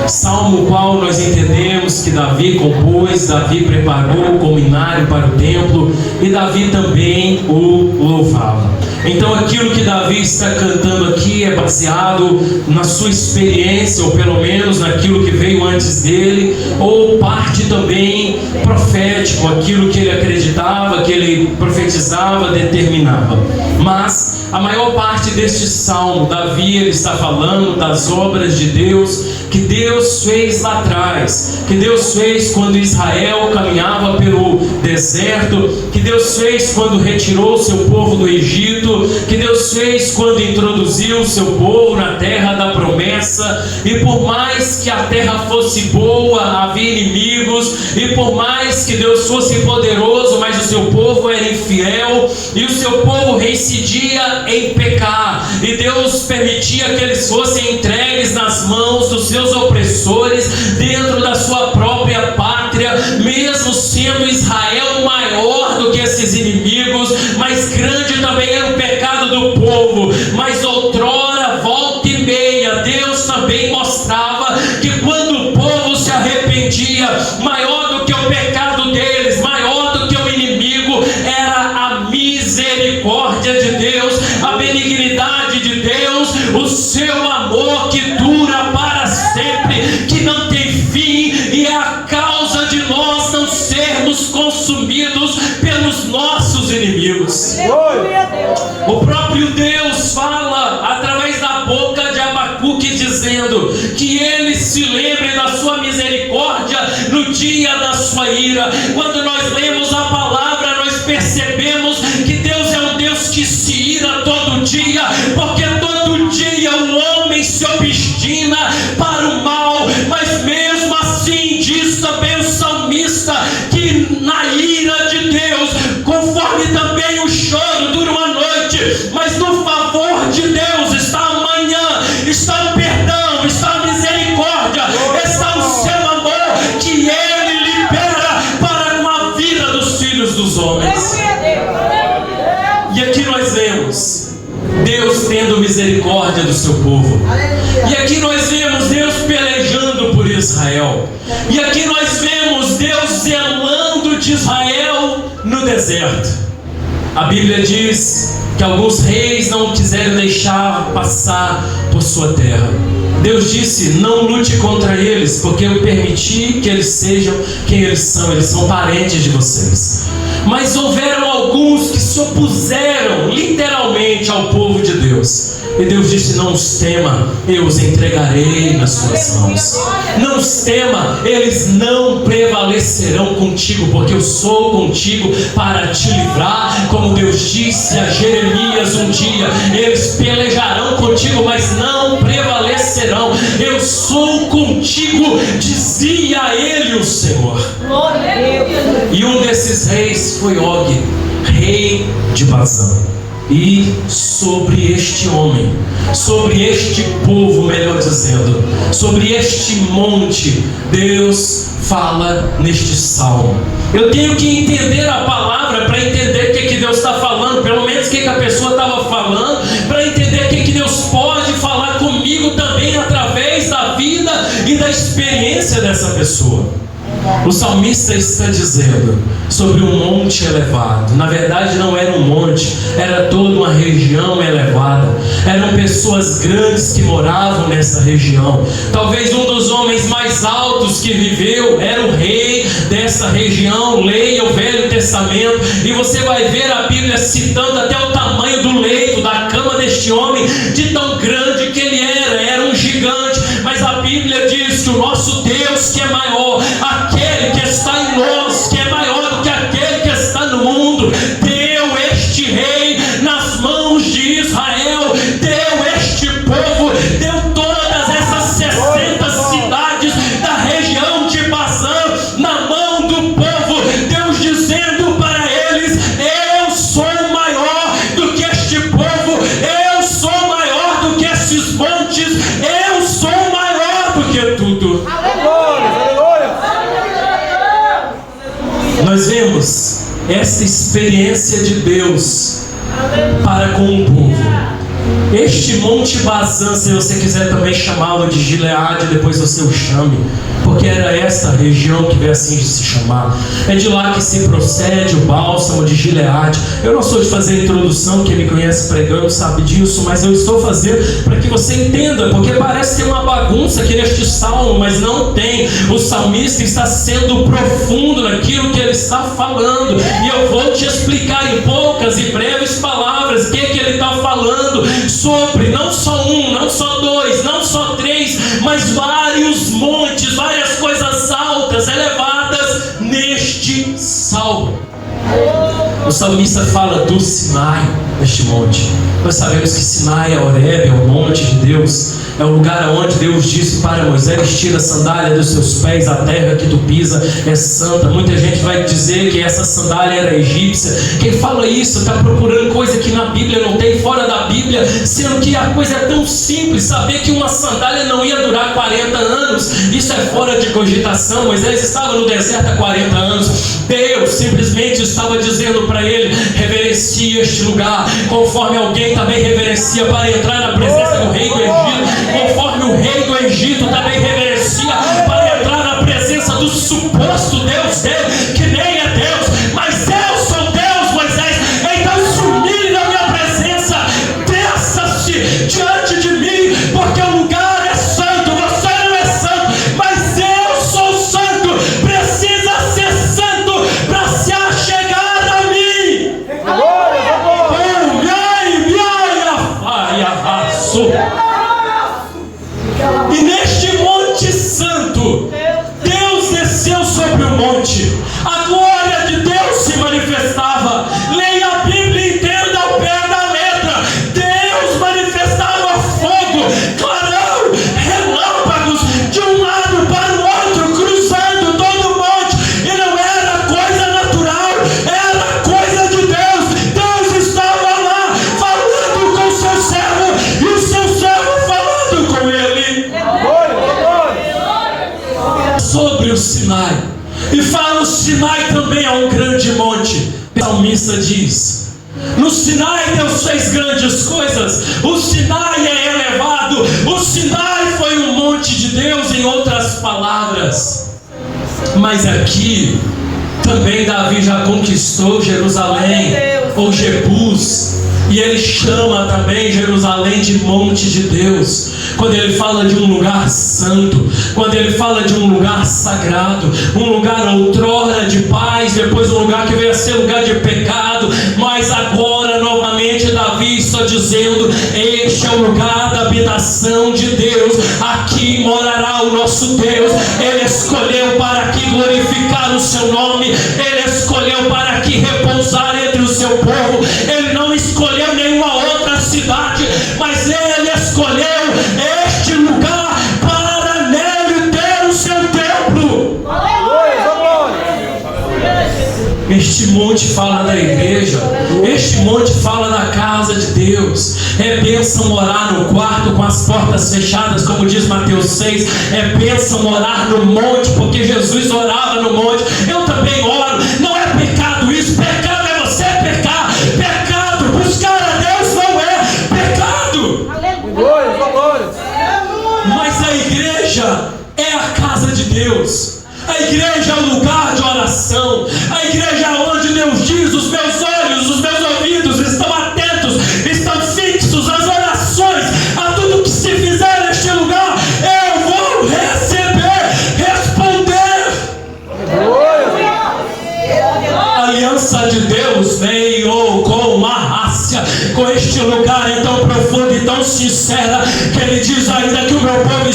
Salmo qual nós entendemos que Davi compôs, Davi preparou o culminário para o templo e Davi também o louvava. Então aquilo que Davi está cantando aqui é baseado na sua experiência, ou pelo menos naquilo que veio antes dele, ou parte também profético, aquilo que ele acreditava, que ele profetizava, determinava. Mas a maior parte deste salmo, Davi, ele está falando das obras de Deus, que Deus fez lá atrás, que Deus fez quando Israel caminhava pelo deserto, que Deus fez quando retirou o seu povo do Egito, que Deus fez quando introduziu o seu povo na terra da promessa. E por mais que a terra fosse boa, havia inimigos, e por mais que Deus fosse poderoso, mas o seu povo era infiel, e o seu povo reincidia em pecar, e Deus permitia que eles fossem entregues nas mãos dos seus opressores, dentro da sua própria pátria, mesmo sendo Israel maior do que esses inimigos, mas grande também era o pecado do povo. Mas outrora, volta e meia, Deus também mostrava que quando o povo se arrependia, maior do que o pecado deles, maior do que o inimigo, era a misericórdia de Deus, a benignidade de Deus, o seu amor que dura para sempre, que não tem fim, e é a causa de nós não sermos consumidos pelos nossos inimigos. O próprio Deus fala através da boca de Abacuque, dizendo que ele se lembre da sua misericórdia no dia da sua ira. Quando nós lemos a palavra, nós percebemos que Deus é um Deus que se ira todo dia, porque todo dia o homem se obstina para o mal. Mas mesmo assim, diz também o salmista, que na ira de Deus, conforme também o choro dura uma noite, mas no favor de Deus está a manhã, está o perdão, está a misericórdia, está o seu amor, que ele libera para a vida dos filhos dos homens. E aqui nós vemos Deus tendo misericórdia do seu povo. E aqui nós vemos Deus pelejando por Israel. E aqui nós vemos Deus zelando de Israel no deserto. A Bíblia diz que alguns reis não quiseram deixar passar por sua terra. Deus disse: não lute contra eles, porque eu permiti que eles sejam quem eles são parentes de vocês. Mas houveram alguns que se opuseram literalmente ao povo de Deus. E Deus disse: não os tema, eu os entregarei nas suas mãos. Não os tema, eles não prevalecerão contigo, porque eu sou contigo para te livrar. Como Deus disse a Jeremias um dia: eles pelejarão contigo, mas não prevalecerão. Eu sou contigo, dizia ele, o Senhor. E um desses reis foi Og, rei de Bazã. E sobre este homem, sobre este povo, melhor dizendo, sobre este monte, Deus fala neste salmo. Eu tenho que entender a palavra para entender o que Deus está falando, pelo menos o que a pessoa estava falando, para entender o que Deus pode falar comigo também através da vida e da experiência dessa pessoa. O salmista está dizendo sobre um monte elevado. Na verdade não era um monte, era toda uma região elevada. Eram pessoas grandes que moravam nessa região. Talvez um dos homens mais altos que viveu era o rei dessa região. Leia o Velho Testamento e você vai ver a Bíblia citando até o tamanho do leito, da cama deste homem, de tão grande que ele era um gigante. Mas a Bíblia diz que o nosso Deus, que é maior, aquele que está em nós, que é maior do que aquele que está no mundo, deu este rei nas mãos de Israel, deu este povo, deu todas essas 60 cidades da região de Bazã na mão do povo. Deus dizendo para eles: eu sou maior do que este povo, eu sou maior do que esses montes, eu sou maior do que tudo. Nós vemos essa experiência de Deus para com o povo. Este Monte Bazã, se você quiser também chamá-lo de Gileade, depois você o chame, porque era essa região que veio assim de se chamar. É de lá que se procede o bálsamo de Gileade. Eu não sou de fazer a introdução, quem me conhece pregando sabe disso, mas eu estou fazendo para que você entenda, porque parece ter uma bagunça aqui neste salmo, mas não tem. O salmista está sendo profundo naquilo que ele está falando, e eu vou te explicar em poucas e breves palavras o que ele está falando sobre não só um, não só dois, não só três, mas vários montes, várias coisas altas, elevadas neste salmo. O salmista fala do Sinai, neste monte. Nós sabemos que Sinai é Horebe, é o monte de Deus. É o lugar onde Deus disse para Moisés: tira a sandália dos seus pés, a terra que tu pisa é santa. Muita gente vai dizer que essa sandália era egípcia. Quem fala isso está procurando coisa que na Bíblia não tem, fora da Bíblia, sendo que a coisa é tão simples. Saber que uma sandália não ia durar 40 anos, isso é fora de cogitação. Moisés estava no deserto há 40 anos. Deus simplesmente estava dizendo para ele: reverencie este lugar, conforme alguém também reverencia para entrar na presença do rei do Egito, conforme o rei do Egito também reverencia para entrar na presença do suposto Deus dele, que nem é Deus, mas eu sou Deus, Moisés. Então se humilhe na minha presença, desça-se diante de mim, porque o lugar é santo. Você não é santo, mas eu sou santo. Precisa ser santo para se achegar a mim. E neste monte santo, Deus desceu sobre o monte, a glória de Deus se manifestava. Leia a Bíblia inteira ao pé da letra. Deus manifestava fogo, clarão, relâmpagos, de um lado para o outro, cruzando todo o monte. E não era coisa natural, era coisa de Deus. Deus estava lá falando com o seu servo, e o seu servo falando com ele. Sobre o Sinai, e fala: o Sinai também é um grande monte. O salmista diz: no Sinai Deus fez grandes coisas. O Sinai é elevado. O Sinai foi um monte de Deus, em outras palavras. Mas aqui também Davi já conquistou Jerusalém, ou Jebus, e ele chama também Jerusalém de monte de Deus. Quando ele fala de um lugar santo, quando ele fala de um lugar sagrado, um lugar outrora de paz, depois um lugar que veio a ser lugar de pecado, mas agora novamente Davi está dizendo: este é o lugar da habitação de Deus, aqui morará o nosso Deus. Ele escolheu para aqui glorificar o seu nome, ele escolheu para aqui repousar entre o seu povo. Ele não escolheu nenhuma outra cidade, mas ele escolheu este lugar para nele ter o seu templo. Este monte fala da igreja, este monte fala da casa de Deus. É bênção morar no quarto com as portas fechadas, como diz Mateus 6. É bênção morar no monte, porque Jesus orava no monte. Eu também oro. Não é pecado isso. Pecado é você pecar. Pecado, buscar a Deus não é pecado. Mas a igreja é a casa de Deus. A igreja é o lugar de oração. A igreja é onde Deus diz: os meus olhos, os meus ouvidos estão atentos, estão fixos às orações, a tudo que se fizer neste lugar, eu vou receber, responder. A aliança de Deus veio com uma ácia, com este lugar tão profundo e tão sincera, que ele diz: ainda que o meu povo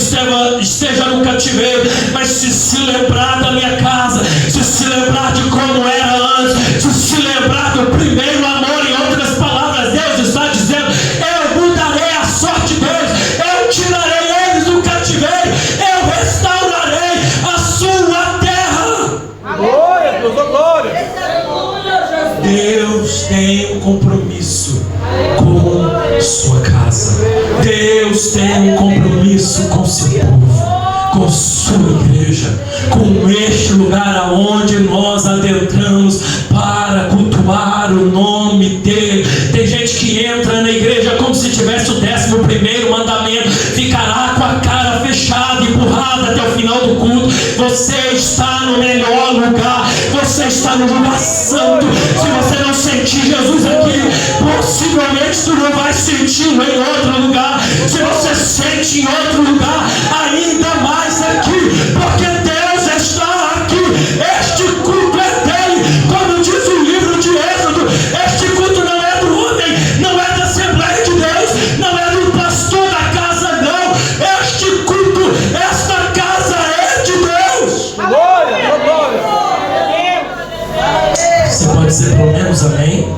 esteja no cativeiro, mas se lembrar da minha casa, se lembrar de como era antes, se lembrar do primeiro amor, em outras palavras, Deus está dizendo: eu mudarei a sorte deles, eu tirarei eles do cativeiro, eu restaurarei a sua terra. Glória, Deus, glória. Deus tem um compromisso com sua casa. Deus tem um compromisso com seu povo. com sua igreja, com este lugar aonde nós adentramos para cultuar o nome dele. Tem gente que entra na igreja como se tivesse o 11º mandamento, ficará com a cara fechada, empurrada até o final do culto. Você está no melhor lugar, você está no lugar santo. Se você não sentir Jesus aqui, possivelmente tu não vai senti-lo em outro lugar. Se você sente em outro lugar, ainda mais aqui, porque Deus está aqui. Este culto é dele, como diz o livro de Êxodo. Este culto não é do homem, não é da Assembleia de Deus, não é do pastor da casa, não. Este culto, esta casa é de Deus. Glória, glória. Você pode dizer pelo menos amém?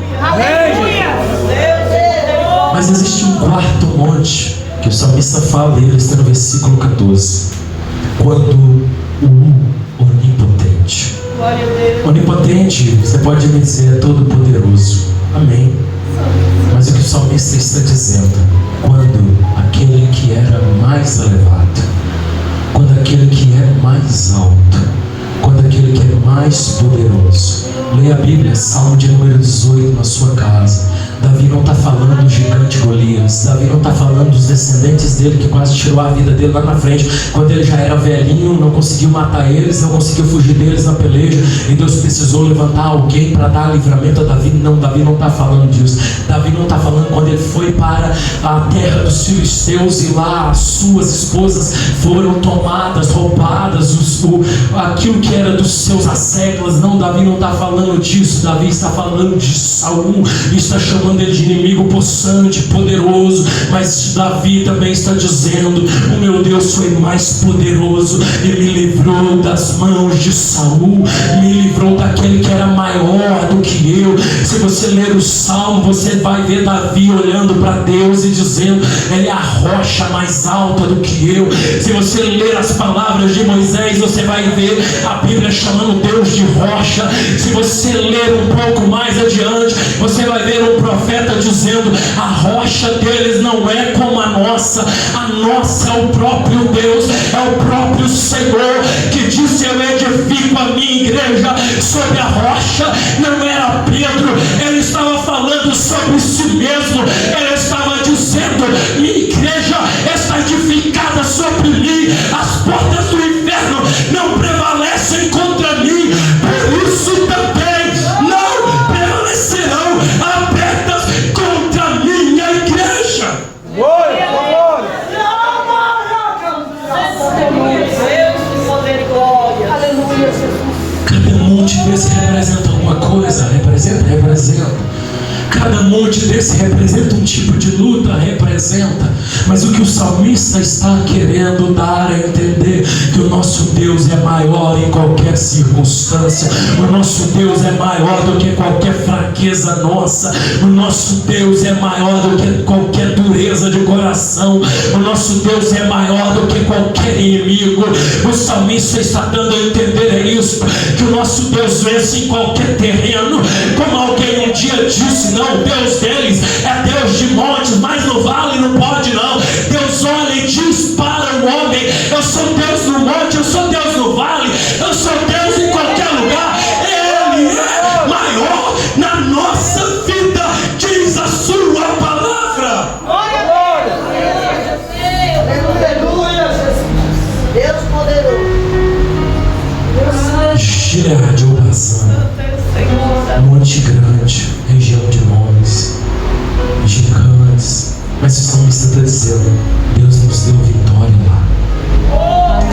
Mas existe um quarto monte que o salmista fala, e ele está no versículo 14. Quando o onipotente. Onipotente, você pode me dizer, é todo poderoso. Amém. Mas o que o salmista está dizendo? Quando aquele que era mais elevado, quando aquele que é mais alto, quando aquele que é mais poderoso. Leia a Bíblia, Salmo de número 18 na sua casa. Davi não está falando do gigante Golias. Davi não está falando dos descendentes dele que quase tirou a vida dele lá na frente, quando ele já era velhinho, não conseguiu matar eles, não conseguiu fugir deles na peleja, e Deus precisou levantar alguém para dar livramento a Davi. Não, Davi não está falando disso. Davi não está falando quando ele foi para a terra dos filisteus e lá as suas esposas foram tomadas, roubadas, aquilo que era dos seus asseclas. Não, Davi não está falando disso. Davi está falando de Saul, está chamando ele de inimigo possante, poderoso. Mas Davi também está dizendo: o meu Deus foi mais poderoso e me livrou das mãos de Saul, me livrou daquele que era maior do que eu. Se você ler o Salmo, você vai ver Davi olhando para Deus e dizendo: ele é a rocha mais alta do que eu. Se você ler as palavras de Moisés, você vai ver a Bíblia chamando Deus de rocha. Se você ler um pouco mais adiante, você vai ver um profeta dizendo: a rocha deles não é como a nossa é o próprio Deus, é o próprio Senhor, que disse: eu edifico a minha igreja sobre a rocha. Não era Pedro, ele estava falando sobre si mesmo. Ele estava dizendo: minha igreja está edificada sobre mim, as portas do inferno não prevalecem contra mim, por isso também não prevalecerão abertas contra a minha igreja. Glória, glória. Aleluia, Jesus. Cada monte desse representa alguma coisa. Representa. Cada monte desse representa um tipo de luta, representa. Mas o que o salmista está querendo dar a entender, que o nosso Deus é maior em qualquer circunstância. O nosso Deus é maior do que qualquer fraqueza nossa. O nosso Deus é maior do que qualquer dureza de coração. O nosso Deus é maior do que qualquer inimigo. O salmista está dando a entender isso, que o nosso Deus vence em qualquer terreno. Como alguém um dia disse: não, o Deus deles é Deus de montes, mas no vale não pode não. Deus olha e diz para o homem: eu sou Deus no monte, eu sou Deus no vale, eu sou Deus em qualquer lugar. Ele é maior na nossa vida, diz a sua palavra. Glória. Aleluia, Jesus. Deus poderoso. Gileade ou Bazã, monte grande, região de nomes, gigantes. Mas o salmista está dizendo: Deus nos deu vitória lá.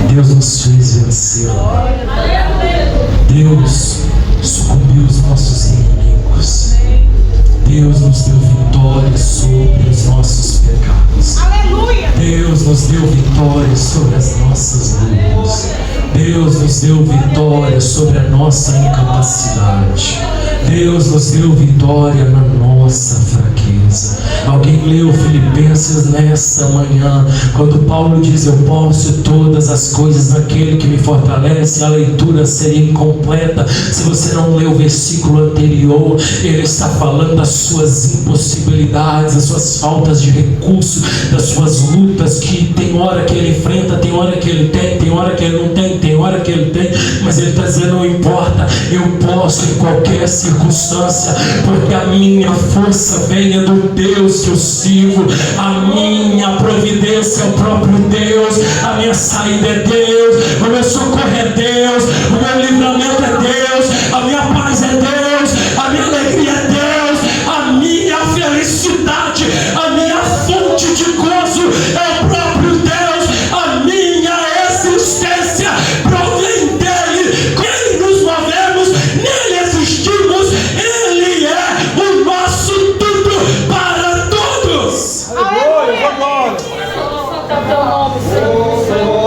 Deus nos fez vencer lá. Deus sucumbiu os nossos inimigos. Deus nos deu vitória sobre os nossos pecados. Deus nos deu vitória sobre as nossas lutas. Deus nos deu vitória sobre a nossa incapacidade. Deus nos deu vitória na nossa fraqueza. Alguém leu Filipenses nessa manhã, quando Paulo diz: eu posso todas as coisas naquele que me fortalece. A leitura seria incompleta se você não leu o versículo anterior. Ele está falando das suas impossibilidades, das suas faltas de recurso, das suas lutas, que tem hora que ele enfrenta, tem hora que ele tem hora que ele não tem, tem hora que ele tem, mas ele está dizendo: não importa, eu posso em qualquer circunstância, porque a minha força vem do Deus que eu sirvo, a minha providência é o próprio Deus, a minha saída é Deus, o meu socorro é Deus, o meu livramento é Deus, a minha paz é Deus, a minha alegria é Deus, a minha felicidade, a minha fonte de gozo é o próprio Deus, a minha existência provém dele, nele nos movemos, nele existimos, ele é o nosso tudo para todos.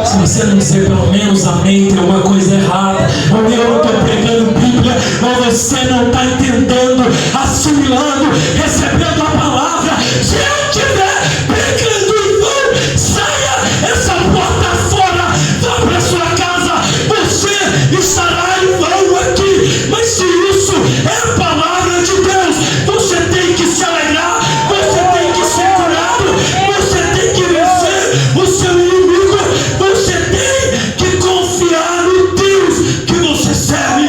Se você não dizer pelo menos amém, tem alguma coisa errada. Ou eu não estou pregando Bíblia, ou você não está entendendo, assimilando, recebendo a palavra. Se eu estiver pregando em vão, saia essa porta fora, vá para sua casa, você estará em vão aqui. Mas se isso é a palavra de Deus, você tem que se alegrar, você tem que ser curado, você tem que vencer o seu inimigo, você tem que confiar no Deus que você serve.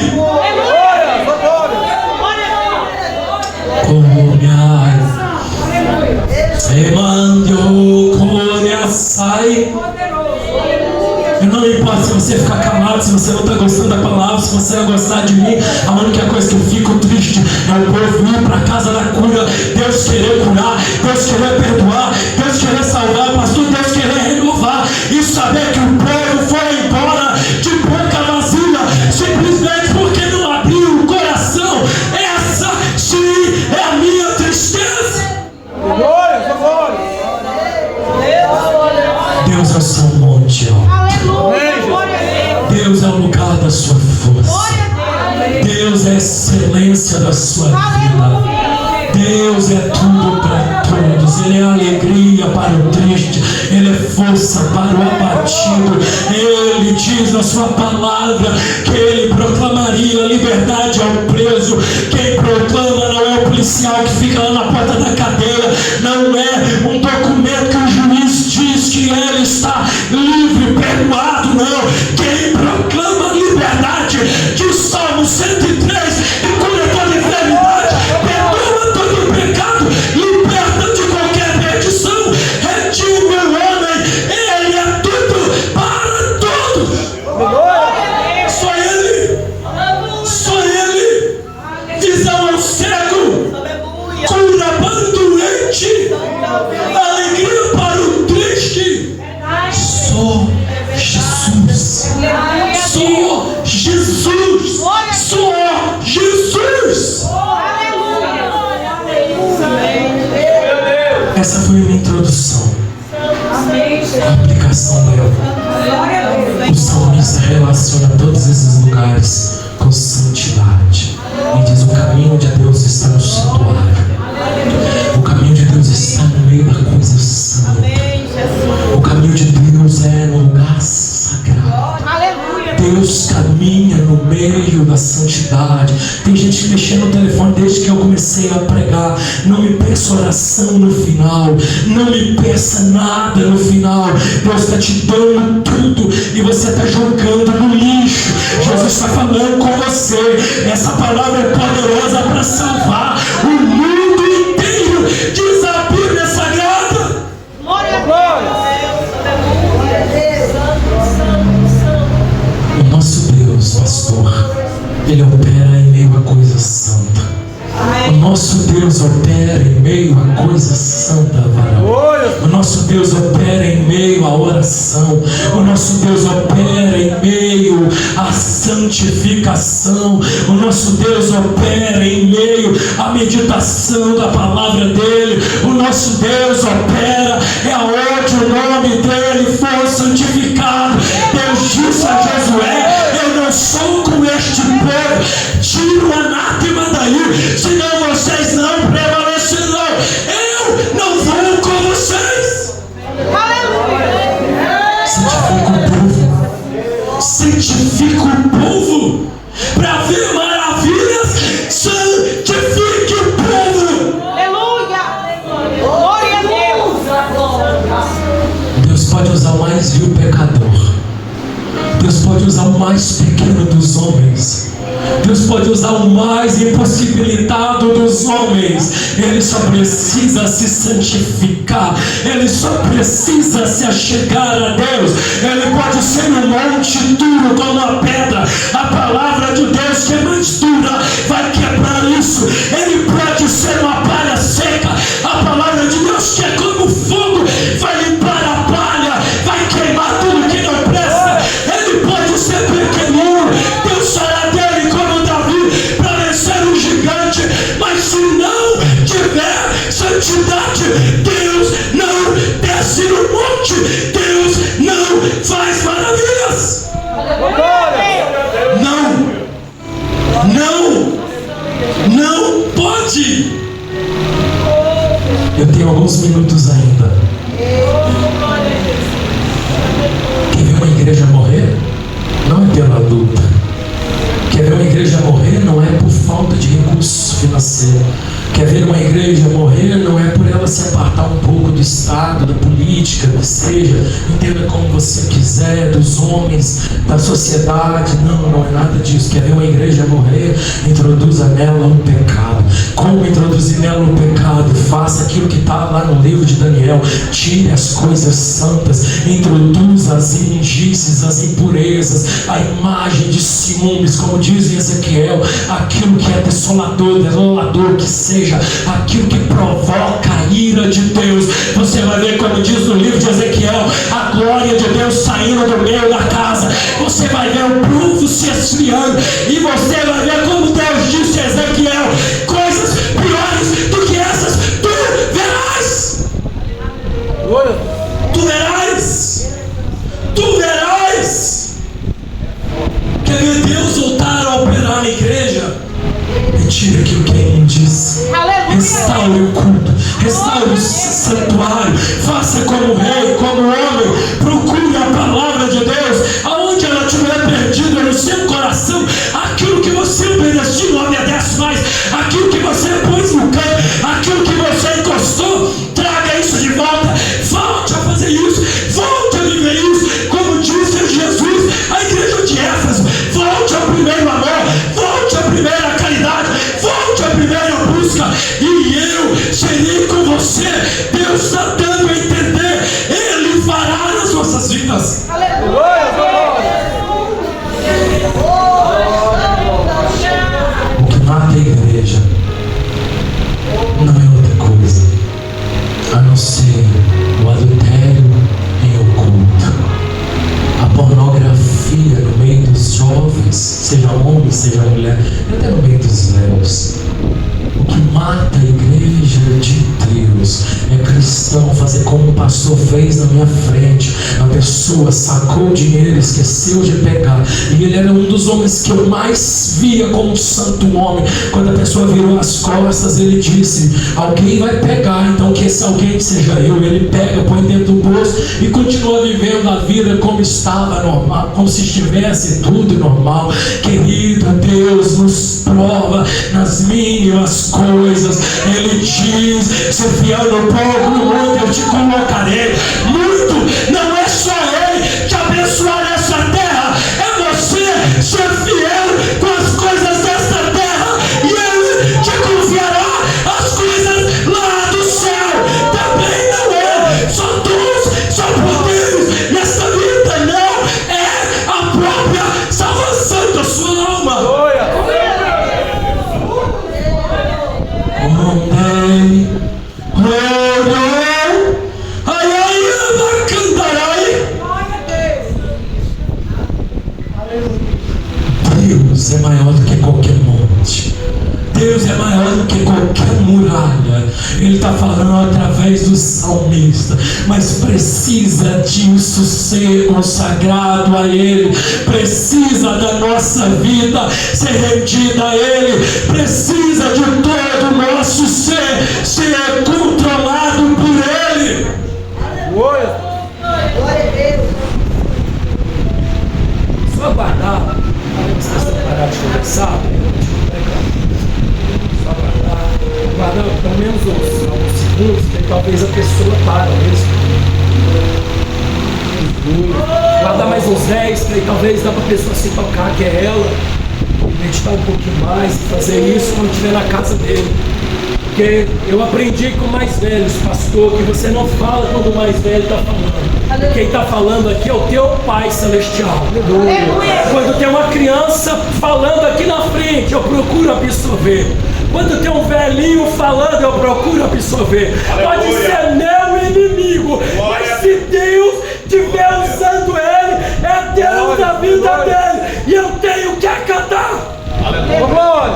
Não importa se você ficar calado, se você não está gostando da palavra, se você não gostar de mim, a única coisa que eu fico triste é o povo ir para a casa da cura, Deus querer curar, Deus querer perdoar, Deus querer salvar, pastor, Deus querer renovar, e saber que o povo foi embora de boca vazia, simplesmente porque não abriu o coração. Essa sim é a minha tristeza. Deus é o seu monte, Deus é o lugar da sua força, Deus é a excelência da sua vida, Deus é tudo para todos, Ele é alegria para o triste, Ele é força para o abatido. Ele diz na sua palavra que Ele proclamaria liberdade ao preso. Quem proclama não é o policial que fica lá na porta da cadeia, não é um documento que o juiz diz que ele está livre, perdoado, não. Quem proclama liberdade, diz Salmo 103, e cura toda enfermidade, perdoa todo pecado, liberta de qualquer perdição, redime o homem, ele é tudo para todos. Só ele, visão ao cego, cura para o doente, alegria para o triste. Só Jesus, só Jesus, só Jesus. Essa foi a minha introdução. A aplicação dela. O salmista relaciona todos esses lugares com santidade. E diz: o caminho de Deus está no santuário. O caminho de Deus está no meio da coisa santa. O caminho de Deus é no lugar sagrado. Deus caminha no meio da santidade. Tem gente que mexendo no telefone desde que eu comecei a pregar. Não me peça oração no final, não me peça nada no final. Deus está te dando tudo e você está jogando no lixo. Jesus está falando com você. Essa palavra é poderosa para salvar o mundo inteiro, diz a Bíblia Sagrada. O nosso Deus, pastor, Ele opera em meio a coisa santa. O nosso Deus opera em meio a coisa santa, varão. O nosso Deus opera em meio à oração. O nosso Deus opera em meio à santificação. O nosso Deus opera em meio à meditação da palavra dEle. O nosso Deus opera é aonde o nome dEle for santificado. Deus disse a Josué: eu não santifica o povo. Para ver maravilhas, santifique o povo. Aleluia. Glória a Deus. Deus pode usar o mais vil pecador. Deus pode usar o mais pequeno dos homens. Deus pode usar o mais impossibilitado dos homens. Ele só precisa se santificar. Ele só precisa se achegar a Deus. Ele pode ser um monte duro como uma pedra. A palavra de Deus, que é mais dura, vai quebrar isso. Ele pode ser uma palha seca. A palavra de Deus, que é como fogo, vai limpar a palha, vai queimar tudo que não presta. Ele pode ser pequenino. Deus fará dele como Davi para vencer um gigante. Mas se não tiver santidade, Deus não desce no monte. Deus não faz maravilhas. Não pode. Eu tenho alguns minutos ainda. Quer ver uma igreja morrer? Não é pela luta. Quer ver uma igreja morrer? Não é por falta de recurso financeiro. Quer ver uma igreja morrer? Não é por ela se apartar um pouco do Estado, da política, que seja, entenda como você quiser, dos homens, da sociedade. Não é nada disso. Quer ver uma igreja morrer? Introduza nela o pecado. Como introduzir nela o pecado? Faça aquilo que está lá no livro de Daniel. Tire as coisas santas, introduza as imundices, as impurezas, a imagem de ciúmes, como diz em Ezequiel, aquilo que é desolador, que seja aquilo que provoca a ira de Deus. Você vai ver, como diz no livro de Ezequiel, a glória de Deus saindo do meio da casa. Você vai ver o povo se esfriando, e você vai ver como Deus disse a Ezequiel: coisas piores do que essas tu verás. Tu verás. Quer ver Deus voltar a operar na igreja? Retire aquilo que é imundice. Restaure o culto. Restaure o santuário. Faça como rei, como homem. Procure a palavra de Deus. Aonde ela estiver perdida no seu coração, aquilo que você obedeceu não obedece mais. Aquilo que você pôs no canto, aquilo que você encostou, traga isso de volta. Volte a fazer isso. Volte a viver isso. Como disse Jesus à igreja de Éfeso: volte ao primeiro amor. Volte à primeira caridade. Volte à primeira busca. E eu serei com você. Deus está dando a entender. Ele fará nas nossas vidas. O que mata a igreja não é outra coisa a não ser o adultério em oculto, a pornografia no meio dos jovens, seja homem, seja mulher, até no meio dos véus. O que mata a igreja de Deus é cristão fazer como o pastor fez na minha frente. A pessoa sacou o dinheiro, esqueceu de pegar, e ele era um dos homens que eu mais via como santo homem. Quando a pessoa virou as costas, ele disse: alguém vai pegar, então que esse alguém seja eu. Ele pega, põe dentro do bolso e continua vivendo a vida como estava normal, como se estivesse tudo normal. Querido, Deus nos prova nas mínimas coisas. Ele diz: ser fiel no pouco, no muito eu te colocarei. Muito não é só Ele te abençoar nessa terra, é você ser fiel com as coisas desta terra, e Ele te confiará as coisas lá do céu. Também não é só dons, só poderes nesta vida, não. É a própria salvação da sua alma. Deus é maior do que qualquer monte. Deus é maior do que qualquer muralha. Ele está falando através do salmista. Mas precisa disso ser consagrado a Ele. Precisa da nossa vida ser rendida a Ele. Precisa de todo o nosso ser controlado por Ele. Glória a Deus. passar, só para guardar pelo menos uns segundos, que talvez a pessoa para mesmo. Guardar mais uns 10, que talvez dá para a pessoa se tocar que é ela, meditar um pouquinho mais, fazer isso quando estiver na casa dele. Porque eu aprendi com mais velhos, pastor, que você não fala quando o mais velho está falando. Quem está falando aqui é o teu Pai Celestial. Quando tem uma criança falando aqui na frente, eu procuro absorver. Quando tem um velhinho falando, eu procuro absorver. Pode ser meu inimigo, mas se Deus estiver usando ele, é Deus da vida dele, e eu tenho que acatar. Glória.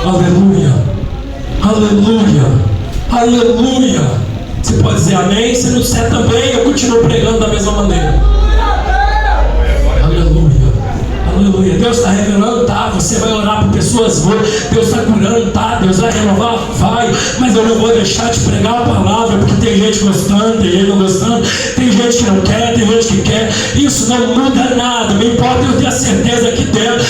Aleluia. Aleluia, aleluia. Você pode dizer amém, se não disser também, eu continuo pregando da mesma maneira. Aleluia, aleluia. Deus está revelando, tá? Você vai orar por pessoas, Deus está curando, tá? Deus vai renovar, vai. Mas eu não vou deixar de pregar a palavra, porque tem gente gostando, tem gente não gostando, tem gente que não quer, tem gente que quer. Isso não muda nada. Me importa eu ter a certeza que Deus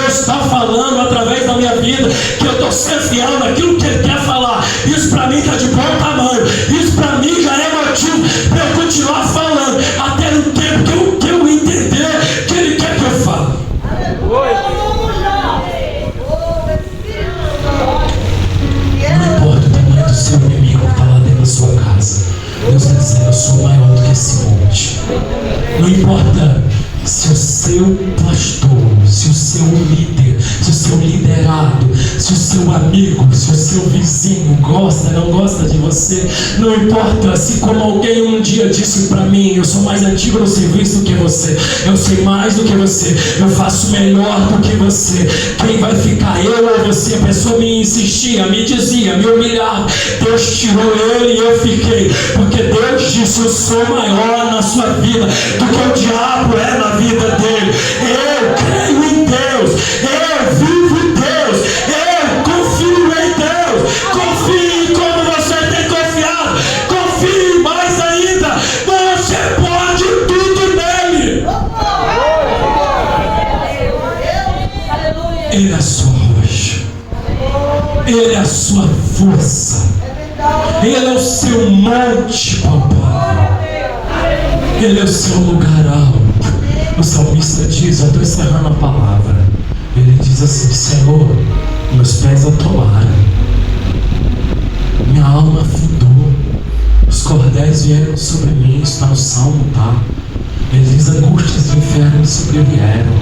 está falando através da minha vida, que eu estou sendo fiel naquilo que Ele quer falar. Isso para mim está de bom tamanho. Isso para mim já é motivo para eu continuar falando até no tempo que eu entender que Ele quer que eu fale. Não importa o tamanho do seu inimigo que está lá dentro da sua casa. Deus está dizendo, eu sou maior do que esse monte. Não importa se o seu pastor, se o seu líder, se o seu liderado, se o seu amigo, se o seu vizinho gosta, não gosta de você, não importa. Assim como alguém um dia disse para mim, eu sou mais antigo no serviço do que você, eu sei mais do que você, eu faço melhor do que você. Quem vai ficar, eu ou você? A pessoa me insistia, me dizia, me humilhava. Deus tirou ele e eu fiquei, porque Deus disse, eu sou maior na sua vida do que o diabo é na vida dele. Eu creio em Deus, eu vivo em Deus, eu confio em Deus. Confie como você tem confiado, confie mais ainda. Você pode tudo nele. Ele é a sua rocha, Ele é a sua força, Ele é o seu monte, papai. Ele é o seu lugar alto. O salmista diz, eu estou encerrando a palavra, ele diz assim, Senhor, meus pés atolaram, minha alma afundou, os cordéis vieram sobre mim. Está no Salmo, tá? Ele diz, angústias do inferno me sobrevieram,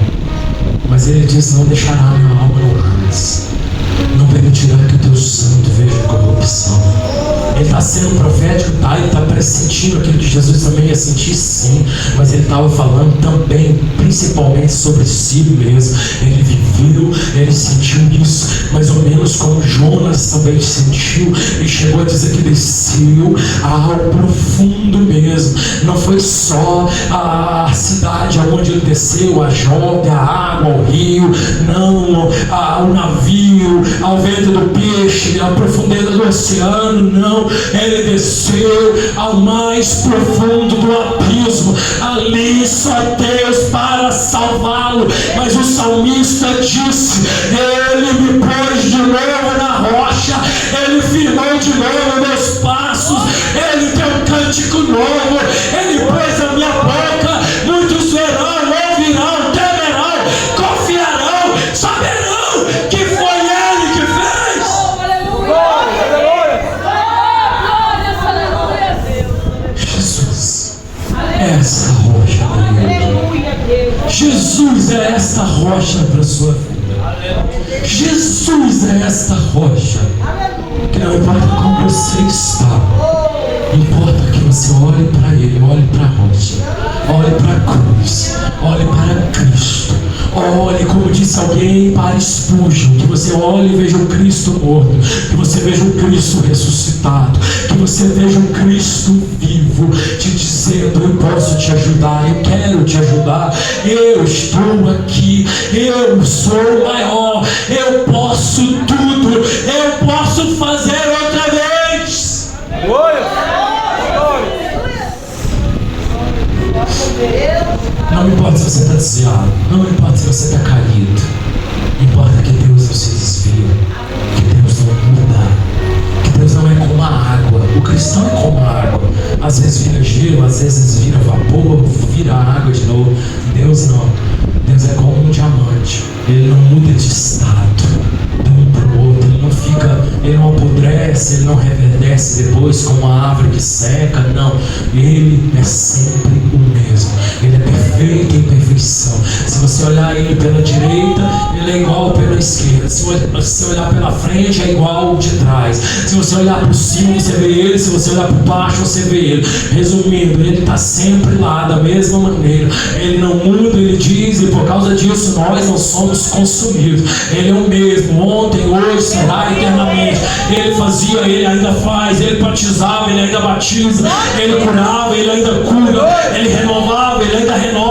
mas ele diz, não deixará minha alma no Hades, não permitirá que o teu santo veja corrupção. Ele está sendo profético, tá? Ele está pressentindo aquilo que Jesus também ia sentir, sim, mas ele estava falando também, principalmente sobre si mesmo. Ele viveu, ele sentiu isso, mais ou menos como Jonas também sentiu, e chegou a dizer que desceu ao profundo mesmo. Não foi só a cidade aonde ele desceu, a Jope, a água, o rio, não, o navio, ao vento do peixe, a profundeza do oceano, não. Ele desceu ao mais profundo do abismo. Ali só Deus para salvá-lo. Mas o salmista disse, ele me pôs de novo na rocha, ele firmou de novo meus passos, ele tem um cântico novo, ele pôs a minha boca. Muitos verão, ouvirão, temerão, confiarão, saberão que foi ele que fez. Jesus é essa rocha da igreja. Jesus é essa rocha para a sua vida. Jesus é esta rocha. Que não importa como você está, importa que você olhe para Ele, olhe para a rocha, olhe para a cruz, olhe para Cristo. Olhe, como disse alguém, para Spurgeon, que você olhe e veja o Cristo morto, que você veja o Cristo ressuscitado, que você veja o Cristo vivo, te dizendo, eu posso te ajudar, eu quero te ajudar, eu estou aqui, eu sou maior, eu posso tudo, eu posso fazer outra vez. Não importa se você está desviado, não importa se você está caído, Importa que Deus não se desvia, que Deus não muda, que Deus não é como a água. O cristão é como a água. Às vezes vira gelo, às vezes vira vapor, vira água de novo. Deus não. Deus é como um diamante. Ele não muda de estado de um para o outro. Ele não apodrece, ele não reverdece depois como uma árvore que seca. Não. Ele é sempre o mesmo. Ele é perfeito em perfeição. Se você olhar ele pela direita, ele é igual pela esquerda. Se você olhar pela frente, é igual de trás. Se você olhar por cima, você vê ele. Se você olhar por baixo, você vê ele. Resumindo, ele está sempre lá da mesma maneira. Ele não muda, ele diz, e por causa disso nós não somos consumidos. Ele é o mesmo, ontem, hoje, será eternamente. Ele fazia, ele ainda faz. Ele batizava, ele ainda batiza. Ele curava, ele ainda cura. Ele renovava, ele ainda renova.